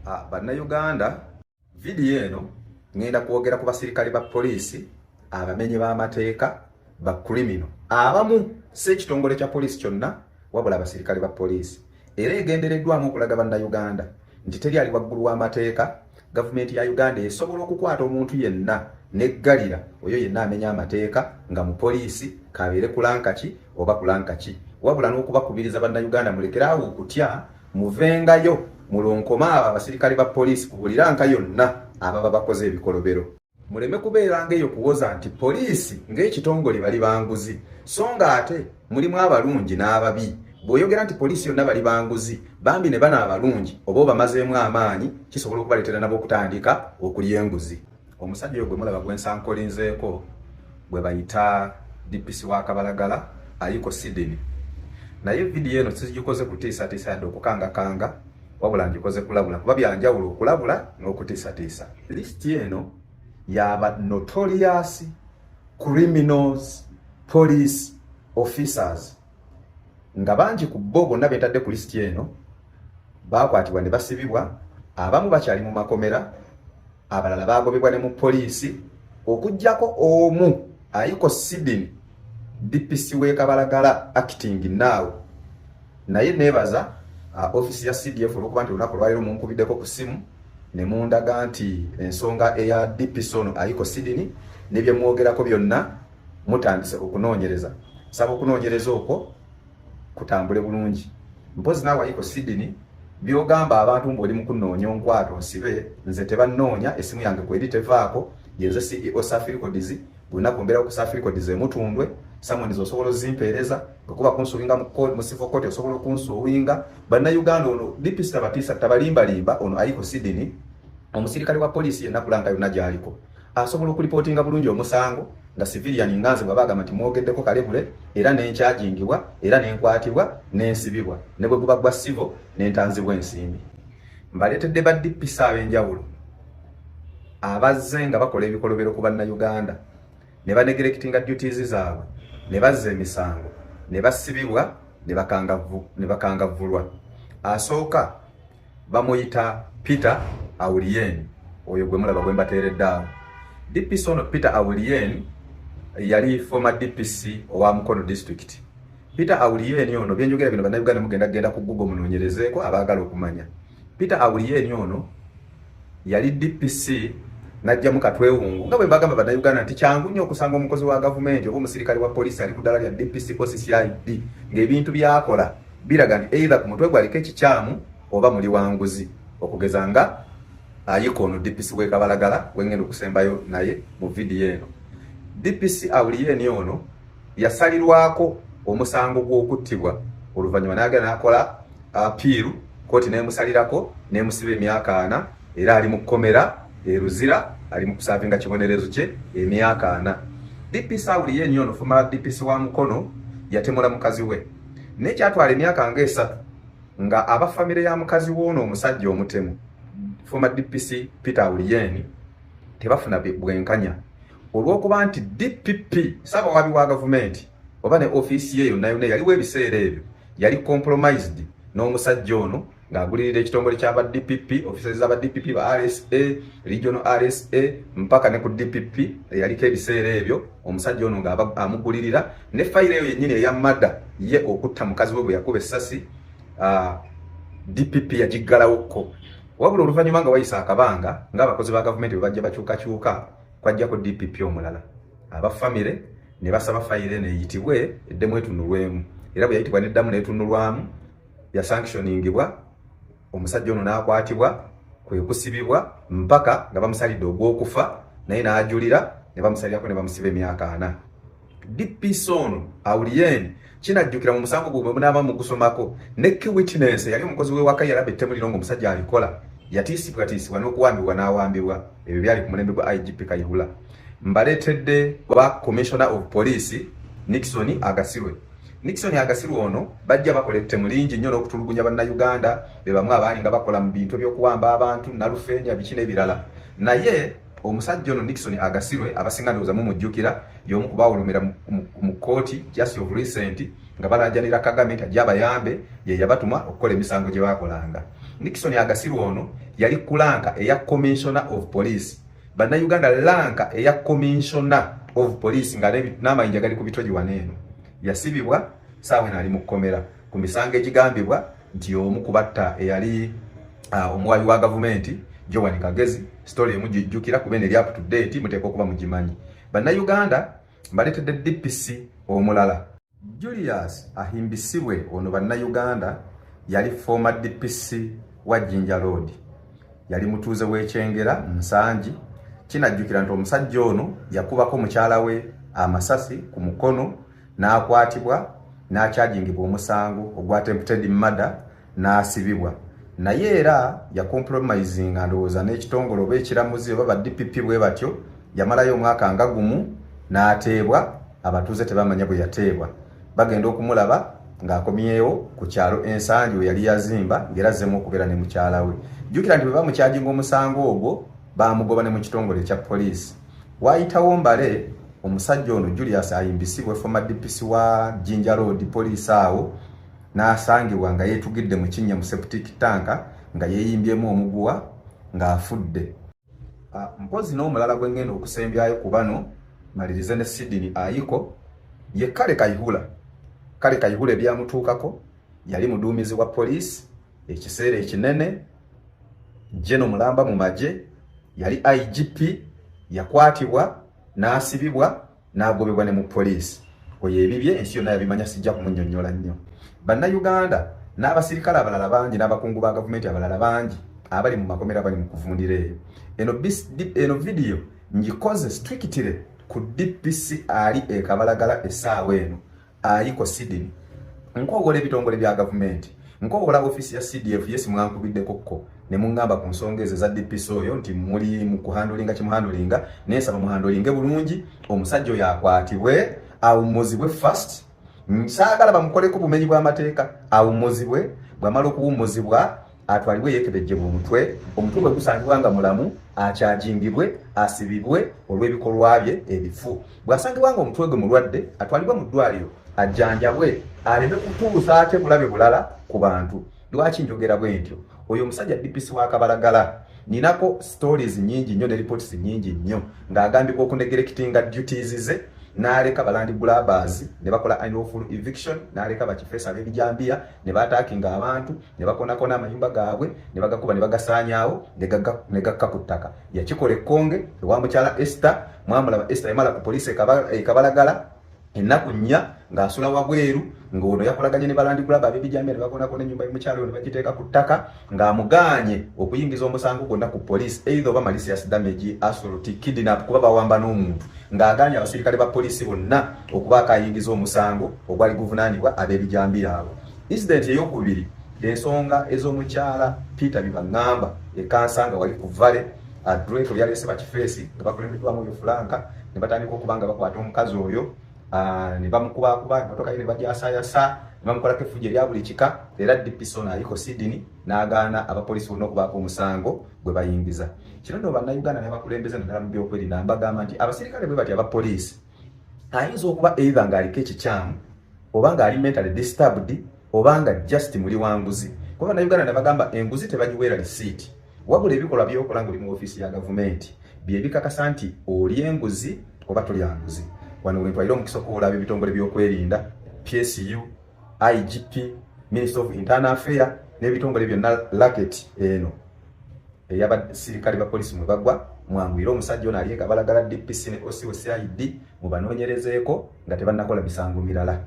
Bannayuganda, video eno ngenda kwogera ku basirikale ba poliisi, abamenyi b'amateeka, ba criminal. Abamu ssekitongole kya poliisi kyonna wabula abasirikale ba poliisi. Era egendereddwamu okulaga bannayuganda nti teri ali waggulu w'amateeka. Gavumenti ya Uganda esobola okukwata omuntu yenna neggalira oyo yenna amenya amateeka nga mu poliisi kabeere kulanka ki oba kulanka ki. Wabula n'okubakubiriza bannayuganda mulekeraawo okutya, muvengayo mulonkoma abasirikale ba poliisi kubuliranka yonna ababa bakoze ebikolobero. Muleme kubeeranga eyo kuwoza nti poliisi ng'ekitongole bali banguzi, so nga ate mulimu abalungi n'ababi. Bw'oyogera nti poliisi yonna bali banguzi, bambi ne bana abalungi oba obamazeemu amaanyi, kisobola okubaleetera nabo okutandika okulya enguzi. Omusajja oyo gwe mulaba gwe nsankolinzeeko gwe bayita DPC wa Kabalagala Ayiko Sidini. Naye vidiyo eno sizigikoze kutiisatiisa yadde okukangakanga, wabula ngikoze kulabula, kuba byanjawulo okulabula n'okutiisatiisa. Lisiti eno y'aba notorious criminals police officers. Nga bangi ku bo bonna betadde ku lisiti eno bakwatibwa ne basibibwa, abamu bakyali mu makomera, abalala bagobebwa ne mu poliisi, okujjako omu Ayiko Sidini, DPC w'e Kabalagala acting now. Naye nebaza ofisi ya CDF olwokuba nti olunaku lwaliro munkubiddeko ku simu ne mundaga nti ensonga eya DPC ono Ayiko Sidini ne bye mwogerako byonna mutandise okunoonyereza. Saba okunoonyereza okwo kutambule bulungi. Mpozi naawe Ayiko Sidini byogamba abantu mboli mu kunoonya onkwato nsibe, nze tebannoonya, esimu yange kweri tevaako, yenze CEO Safari Codizi, lunaku mbeera ku Safari Codizi emutundwe, samwenizo osobola ozimpeereza, okuba kunsuwinga mu civil court osobola kunsuwinga. Bannayuganda ono DPC tabatiisa tabalimbalimba ono Ayiko Sidini, omusirikale wa poliisi yenna kulanga yonna gy'aliko. Asobola okulipotinga bulungi omusango nga civilian nganze bwe bagamba nti mwogeddeko kalebule, era n'enkyagingibwa, era n'enkwatibwa, n'ensibibwa, ne bwe guba gwa civil n'entanzibwa ensimbi. Mbaleetedde ba DPC ab'enjawulo abazze nga bakola ebikolobero ku bannayuganda, ne banegerekitinga duties zaabwe, ne bazza emisango, ne basibibwa, ne bakangavvulwa. Asooka bamuyita Peter Awuriyen, oyo gwe mulaba gwe mbateereddaawo. DPC ono Peter Awuriyen yali former DPC owa Mukono district. Peter Awuriyen ono byenjogera bino bannayuganda mugenda ku Google munoonyerezeeko abaagala okumanya. Peter Awuriyen ono yali DPC najja mu katwewungu, nga bwe bagamba bannayuganda nti kyangu nnyo okusanga omukozi wa gavumenti oba omusirikale wa poliisi ali ku ddala lya DPC OCCID ng'ebintu byakola biraga nti either ku mutwe gwaliko ekikyamu oba muli wanguzi, okugeza nga Ayiko ono DPC w'e Kabalagala wengenda okusembayo naye mu vidiyo eno. DPC Awuriyen ono yasalirwako omusango gw'okuttibwa, oluvannyuma n'agenda n'akola apiiru, kooti n'emusalirako n'emusiba emyaka 4, era ali mu kkomera Ruzira, ali mu kusaavinga kibonerezo kye emyaka 4. DPC Awuriyen ono former DPC wa Mukono yatemula mukazi we, n'ekyatwala emyaka nga 3 nga abafamire ya mukazi w'ono omusajja omutemu former DPC Peter Awuriyen tebafuna bwenkanya olw'okuba nti DPP Ssaabawabi wa gavumenti oba ne ofiisi ye yonna yonna yaliwo ebiseera ebyo yali compromised n'omusajja ono ng'agulirira ekitongole ky'aba DPP, ofiisi z'aba DPP ba RSA, regional RSA, mpaka ne ku DPP yaliko ebiseera ebyo omusajja ono ng'aba amugulirira, ne fayiro eyo yennyini eya madda ye okutta mukazi we bwe yakuba essasi DPP yagiggalawokko. Wabula oluvannyuma nga wayisa akabanga ng'abakozi ba gavumenti bwe bajja bakyukakyuka kwajjako DPP omulala, abafamire ne basaba fayiro neeyitibwe eddemu etunulwemu, era bwe yayitibwa n'eddamu n'etunulwamu yasanctioningibwa, omusajja ono n'akwatibwa, kwe kusibibwa mpaka nga bamusalidde ogw'okufa, naye n'ajulira ne bamusalirako ne bamusiba emyaka 4. DPC ono Awuriyen kinajjukira mu musango gwe munaaba mu gusomako ne key witness yali omukozi w'ewaka yalaba ettemu lino ng'omusajja alikola, yatiisibwatiisibwa n'okuwambibwa n'awambibwa. Ebyo byali ku mulembe gwa IGP Kayihura. Mbaleetedde ba Commissioner of Police Nixon Agasirwe. Nixon Agasirwe ono bajja bakola ettemu lingi nnyo n'okutulugunya bannayuganda, be bamu abaali nga bakola mu bintu by'okuwamba abantu, nalufeenya, biki n'ebirala. Naye omusajja ono Nixon Agasirwe abasinga ndowooza mumujjukira y'omu ku baawolomera mu kooti just of recent nga balanjanira Kagame nti ajja abayambe, ye yabatuma okukola emisango gye baakolanga. Nixon Agasirwa ono yali kulanka eya Commissioner of Police. Bannayuganda lanka eya Commissioner of Police nga n'amayinja gali ku bitoji waneeno. Yasibibwa saawe nali mu kkomera ku misango egigambibwa nti omu kubatta eyali omuwabi wa gavumenti Joan Kagezi. Story emujjukira kubene eri up to date muteekwa okuba mugimanyi. Bannayuganda mbaletedde DPC omulala Julius ahimbisibwe ono. Bannayuganda yali former DPC wa Jinja Road, yali mutuuze w'Ekyengera Nsangi. Kinajjukira nti omusajja ono yakubako mukyala we amasasi ku mukono n'akwatibwa n'akyajingibwa omusango ogwa attempted murder n'asibibwa. Naye era ya compromising ndowooza n'ekitongole oba ekiramuzi oba ba DPP bwe batyo. Yamalayo omwaka nga gumu n'ateebwa, abatuuze tebamanya bwe yateebwa. Bagenda okumulaba ng'akomyewo ku kyalo Ensangi we yali yazimba ng'erazzemu okubeera ne mukyala we. Jjukira nti bwe bamukyajinga omusango ogwo bamugoba ne mu kitongole kya poliisi. Waayitawo mbale omusajja ono Julius ayimbisibwe former DPC wa Jinja Road poliisi awo n'asangibwa nga yeetugidde mu kinnya mu septic tanka nga yeeyimbyemu omuguwa ng'afudde. Mpozi n'omulala gwe ngenda okusembyayo ku bano malirize ne Sydney Ayiko ye Kale Kayihura. Kale Kayihura ebyamutuukako yali muduumizi wa poliisi ekiseera ekinene. Jeno Mulamba mu magye yali IGP, yakwatibwa n'asibibwa n'agobebwa ne mu poliisi. Oyo ebibye ensi yonna yabimanya, sijja kumunnyonnyola nnyo. Bannayuganda n'abasirikale abalala bangi n'abakungu ba gavumenti abalala bangi abali mu makomera bali mu kuvundira eyo. Eno video ngikoze strictly ku DPC ali e Kabalagala essaawa eno Ayiko Sydney. Nkowola ebitongole bya gavumenti, nkowola ofisi ya CDF yesi mwankubiddeko ko ne mungamba ku nsonga ezo za DPC oyo nti muli mu kuhandolinga kimuhandolinga nesaba muhandolinge bulungi omusajja oyo akwatibwe awummuzibwe first. Nsaagala bamukoleko bumenyi bw'amateeka awummuzibwe, bw'amala okuwummuzibwa atwalibwe yeekebejjebwa omutwe gwe gusangibwa nga mulamu, akyajingibwe, asibibwe olw'ebikolwa bye ebifu. Bw'asangibwa nga omutwe gwe mulwadde atwalibwe mu ddwaliro ajjanjabwe aleme kutuusa ate bulabe bulala ku bantu. Lwaki njogera bwe ntyo? Oyo omusajja DPC wa Kabalagala ninako stories nyingi nnyo ne reports nyingi nnyo ng'agambibwa okunegerekitinga duties ze, n'aleka balandi grabbers ne bakola unlawful eviction, n'aleka bakifeesa ab'ebijambiya ne bataakinga abantu ne bakonakona amayumba gaabwe ne bagakuba ne bagasaanyaawo ne gakka ku ttaka. Yakikola ekkonge ewa mukyala Esther. Mwamulaba Esther yamala ku poliisi e Kabalagala ennaku nnya ng'asula wabweru, ng'ono yakolaganye ne balandi grabber ab'ebijambiya ne bakonakona ennyumba y'omukyala oyo ne bagiteeka ku ttaka ng'amugaanye okuyingiza omusango gwonna ku poliisi, either oba malicious damage, assault, kidnap, kuba bawamba n'omuntu, ng'agaanye abasirikale ba poliisi bonna okuba akayingiza omusango ogwali guvunaanibwa ab'ebijambiya abo. Incident ey'okubiri, ensonga ez'omukyala Peter Bibangamba ekansanga wali ku Vale Drake byalese bakifeesi nga bakulembeddwamu oyo Franka ne batandika okuba nga bakwata omukazi oyo ne bamukubakuba emmotoka ye ne bagyasayasa ne bamukolako effujo erya buli kika. Era DPC ono Ayiko Sydney n'agaana abapoliisi bonna okubaako omusango gwe bayingiza. Kino nno bannayuganda ne bakulembeze naddala mu byokwerinda mbagamba nti abasirikale bwe bati abapoliisi ayinza okuba either ng'aliko ekikyamu oba ng'ali mentally disturbed oba nga just muli wanguzi. Kuba bannayuganda ne bagamba enguzi tebagiweera risiiti, wabula ebikolwa by'okola ng'oli mu ofiisi ya gavumenti bye bikakasa nti oli enguzi oba tolya nguzi. Wano we ntwalira omukisa okuwulaba ebitongole by'okwerinda, PSU, IGP, Minister of Internal Affairs n'ebitongole byonna racket eno ey'abasirikale ba poliisi mwe bagwa. Mwangwire omusajja ono ali e Kabalagala DPC ne OCID mubanoonyerezeeko nga tebannakola misango mirala.